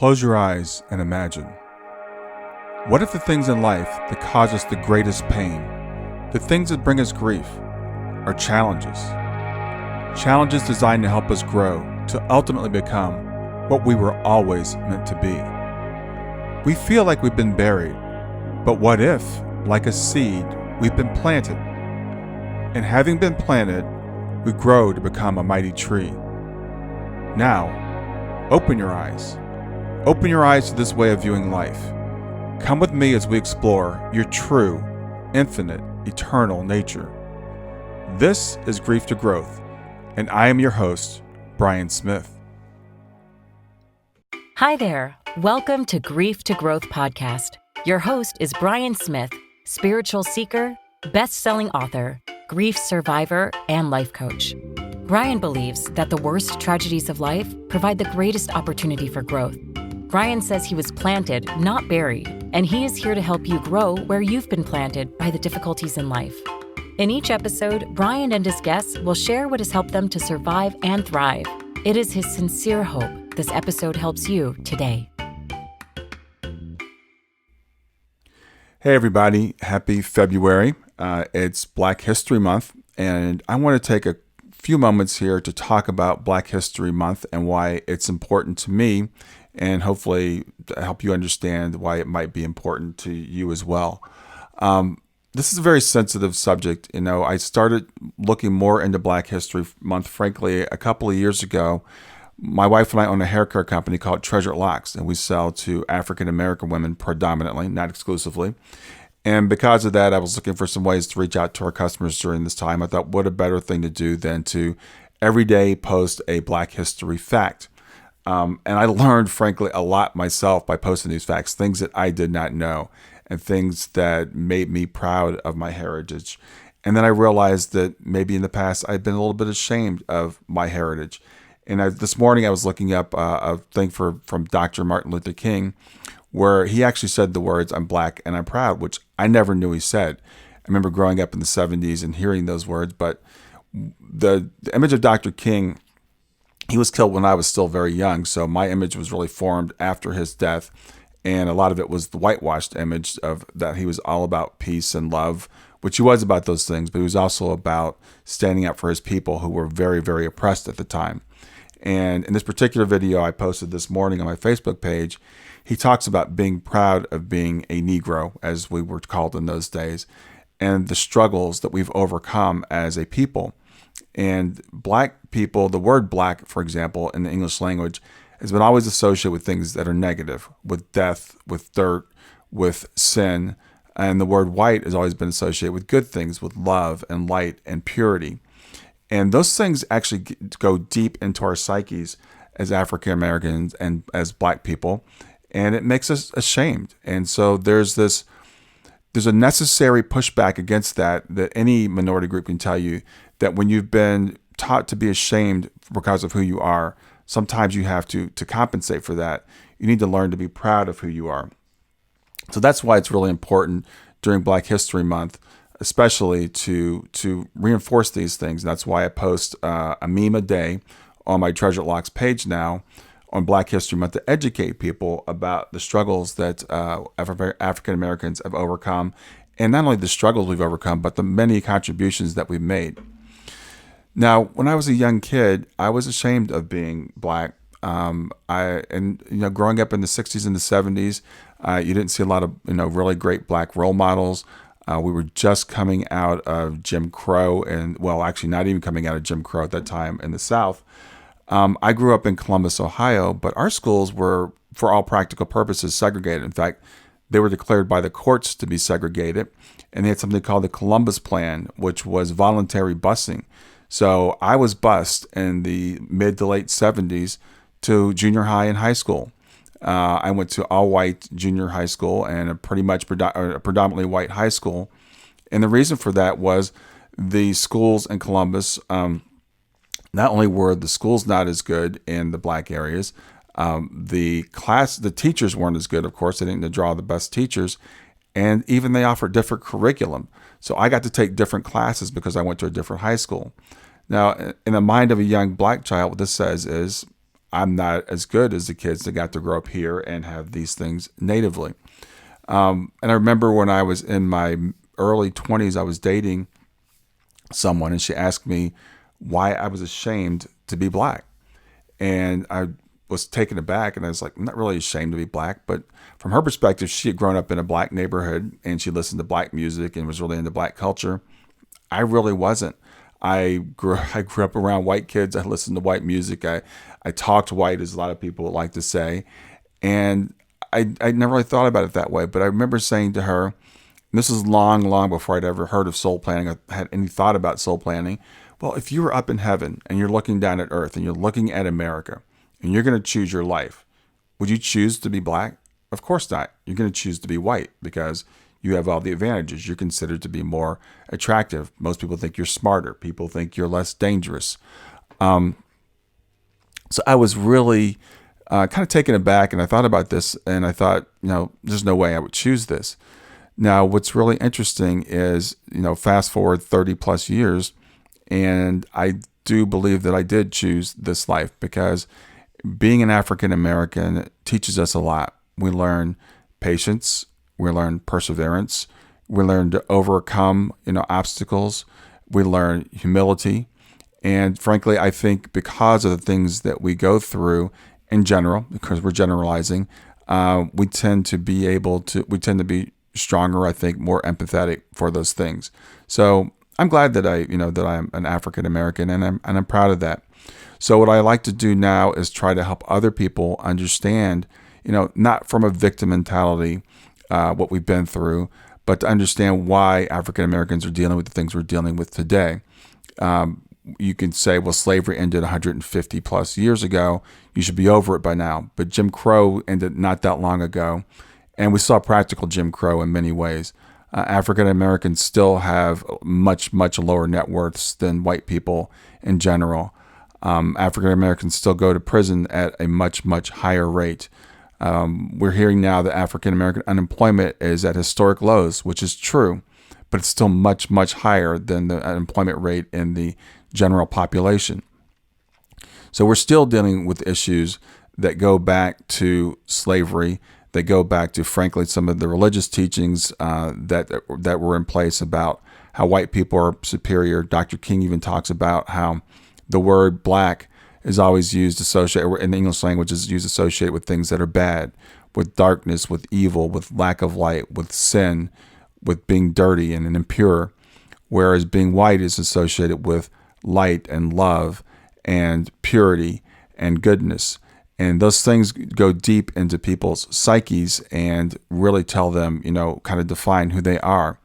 Close your eyes and imagine. What if the things in life that cause us the greatest pain, the things that bring us grief, are challenges? Challenges designed to help us grow, to ultimately become what we were always meant to be. We feel like we've been buried, but what if, like a seed, we've been planted? And having been planted, we grow to become a mighty tree. Now, open your eyes. Open your eyes to this way of viewing life. Come with me as we explore your true, infinite, eternal nature. This is Grief to Growth, and I am your host, Brian Smith. Hi there. Welcome to Grief to Growth podcast. Your host is Brian Smith, spiritual seeker, best-selling author, grief survivor, and life coach. Brian believes that the worst tragedies of life provide the greatest opportunity for growth. Brian says he was planted, not buried, and he is here to help you grow where you've been planted by the difficulties in life. In each episode, Brian and his guests will share what has helped them to survive and thrive. It is his sincere hope this episode helps you today. Hey everybody, happy February. It's Black History Month, and I want to take a few moments here to talk about Black History Month and why it's important to me, and hopefully to help you understand why it might be important to you as well. This is a very sensitive subject. You know, I started looking more into Black History Month, frankly, a couple of years ago. My wife and I own a hair care company called Treasured Locks, and we sell to African American women predominantly, not exclusively. And because of that, I was looking for some ways to reach out to our customers during this time. I thought, what a better thing to do than to every day post a Black History fact. And I learned, frankly, a lot myself by posting these facts, things that I did not know and things that made me proud of my heritage. And then I realized that maybe in the past I'd been a little bit ashamed of my heritage. And this morning I was looking up a thing from Dr. Martin Luther King, where he actually said the words, "I'm black and I'm proud," which I never knew he said. I remember growing up in the 70s and hearing those words, but the image of Dr. King, he was killed when I was still very young, so my image was really formed after his death, and a lot of it was the whitewashed image of that he was all about peace and love, which he was about those things, but he was also about standing up for his people who were very, very oppressed at the time. And in this particular video I posted this morning on my Facebook page, he talks about being proud of being a Negro, as we were called in those days, and the struggles that we've overcome as a people. And black people, the word black, for example, in the English language, has been always associated with things that are negative, with death, with dirt, with sin. And the word white has always been associated with good things, with love and light and purity. And those things actually go deep into our psyches as African Americans and as black people, and it makes us ashamed. And so there's a necessary pushback against that any minority group can tell you, that when you've been taught to be ashamed because of who you are, sometimes you have to compensate for that. You need to learn to be proud of who you are. So that's why it's really important during Black History Month, especially to reinforce these things. And that's why I post a meme a day on my Treasured Locks page now on Black History Month to educate people about the struggles that African Americans have overcome, and not only the struggles we've overcome, but the many contributions that we've made. Now, when I was a young kid, I was ashamed of being black. Growing up in the 60s and the 70s, you didn't see a lot of really great black role models. We were just coming out of Jim Crow, and well, actually not even coming out of Jim Crow at that time in the South. I grew up in Columbus, Ohio, but our schools were, for all practical purposes, segregated. In fact, they were declared by the courts to be segregated, and they had something called the Columbus Plan, which was voluntary busing. So I was bused in the mid to late 70s to junior high and high school. I went to all-white junior high school and a predominantly white high school. And the reason for that was the schools in Columbus, not only were the schools not as good in the black areas, the teachers weren't as good, of course. They didn't draw the best teachers. And even they offered different curriculum. So I got to take different classes because I went to a different high school. Now, in the mind of a young black child, what this says is, I'm not as good as the kids that got to grow up here and have these things natively. And I remember when I was in my early 20s, I was dating someone, and she asked me why I was ashamed to be black. And I was taken aback, and I was like, I'm not really ashamed to be black. But from her perspective, she had grown up in a black neighborhood and she listened to black music and was really into black culture. I really wasn't. I grew up around white kids. I listened to white music. I talked white, as a lot of people would like to say. And I never really thought about it that way. But I remember saying to her, and this is long, long before I'd ever heard of soul planning or had any thought about soul planning. Well, if you were up in heaven and you're looking down at earth and you're looking at America and you're going to choose your life, would you choose to be black? Of course not. You're going to choose to be white because you have all the advantages. You're considered to be more attractive. Most people think you're smarter. People think you're less dangerous. So I was really kind of taken aback, and I thought about this, and I thought, there's no way I would choose this. Now, what's really interesting is, fast forward 30 plus years, and I do believe that I did choose this life because being an African American teaches us a lot. We learn patience, we learn perseverance, we learn to overcome, obstacles, we learn humility. And frankly, I think because of the things that we go through in general, because we're generalizing, we tend to be stronger, I think, more empathetic for those things. So I'm glad that I'm an African American, and I'm proud of that. So what I like to do now is try to help other people understand, not from a victim mentality, what we've been through, but to understand why African Americans are dealing with the things we're dealing with today. You can say, well, slavery ended 150 plus years ago. You should be over it by now. But Jim Crow ended not that long ago. And we saw practical Jim Crow in many ways. African Americans still have much, much lower net worths than white people in general. African Americans still go to prison at a much, much higher rate. We're hearing now that African American unemployment is at historic lows, which is true, but it's still much, much higher than the unemployment rate in the general population. So we're still dealing with issues that go back to slavery, that go back to, frankly, some of the religious teachings that were in place about how white people are superior. Dr. King even talks about how the word black is always used associated in the English language, is used associated with things that are bad, with darkness, with evil, with lack of light, with sin, with being dirty and impure, whereas being white is associated with light and love and purity and goodness. And those things go deep into people's psyches and really tell them, kind of define who they are.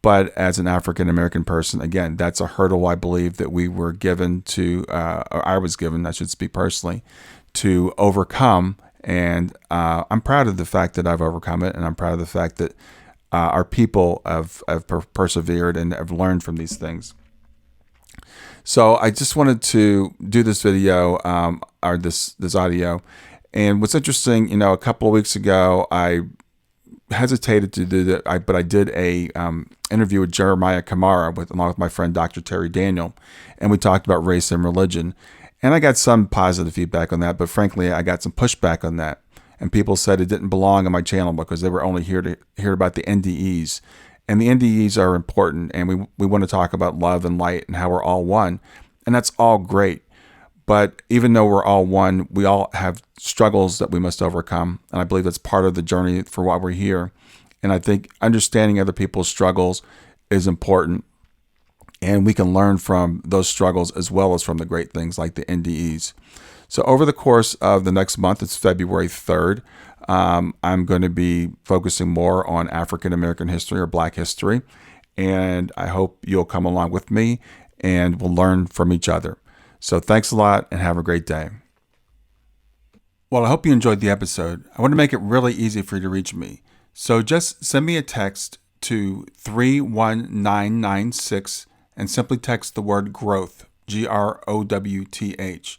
But as an African American person, again, that's a hurdle I believe that we were given to, or I was given, I should speak personally, to overcome. And I'm proud of the fact that I've overcome it. And I'm proud of the fact that our people have persevered and have learned from these things. So I just wanted to do this video, or this audio. And what's interesting, a couple of weeks ago, I hesitated to do that, but I did a interview with Jeremiah Kamara along with my friend Dr. Terry Daniel, and we talked about race and religion. And I got some positive feedback on that, but frankly, I got some pushback on that. And people said it didn't belong on my channel because they were only here to hear about the NDEs. And the NDEs are important, and we want to talk about love and light and how we're all one. And that's all great. But even though we're all one, we all have struggles that we must overcome. And I believe that's part of the journey for why we're here. And I think understanding other people's struggles is important. And we can learn from those struggles as well as from the great things like the NDEs. So over the course of the next month, it's February 3rd, I'm going to be focusing more on African American history or Black history. And I hope you'll come along with me and we'll learn from each other. So thanks a lot and have a great day. Well, I hope you enjoyed the episode. I want to make it really easy for you to reach me. So just send me a text to 31996 and simply text the word growth, GROWTH.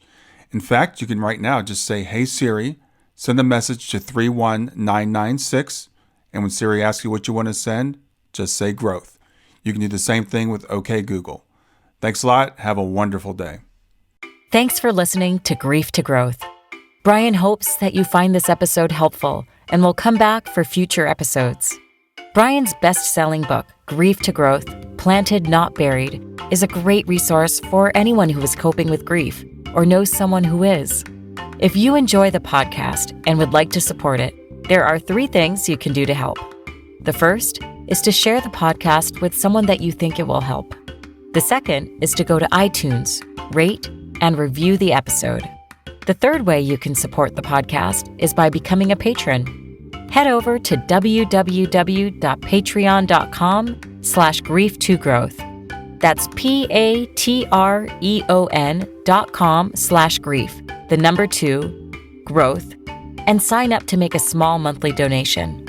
In fact, you can right now just say, "Hey Siri," send a message to 31996. And when Siri asks you what you want to send, just say growth. You can do the same thing with OK Google. Thanks a lot. Have a wonderful day. Thanks for listening to Grief to Growth. Brian hopes that you find this episode helpful and will come back for future episodes. Brian's best-selling book, Grief to Growth, Planted Not Buried, is a great resource for anyone who is coping with grief or knows someone who is. If you enjoy the podcast and would like to support it, there are 3 things you can do to help. The first is to share the podcast with someone that you think it will help. The second is to go to iTunes, rate, and review the episode. The third way you can support the podcast is by becoming a patron. Head over to www.patreon.com/grief2growth. That's patreon.com/grief, the number 2, growth, and sign up to make a small monthly donation.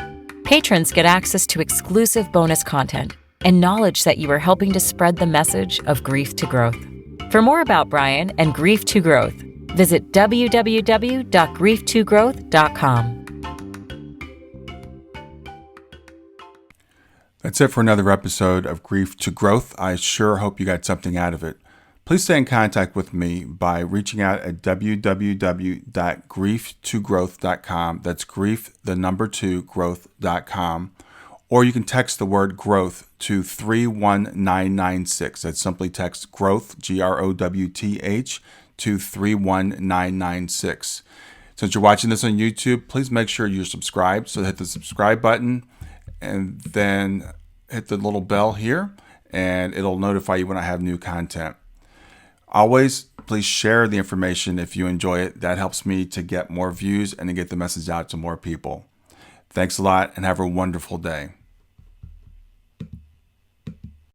Patrons get access to exclusive bonus content and knowledge that you are helping to spread the message of grief to growth. For more about Brian and Grief to Growth, visit www.grief2growth.com. That's it for another episode of Grief to Growth. I sure hope you got something out of it. Please stay in contact with me by reaching out at www.grief2growth.com. That's grief, the number 2, growth.com. Or you can text the word growth to 31996. That's simply text growth, GROWTH, to 31996. Since you're watching this on YouTube, please make sure you're subscribed. So hit the subscribe button and then hit the little bell here, and it'll notify you when I have new content. Always, please share the information if you enjoy it. That helps me to get more views and to get the message out to more people. Thanks a lot and have a wonderful day.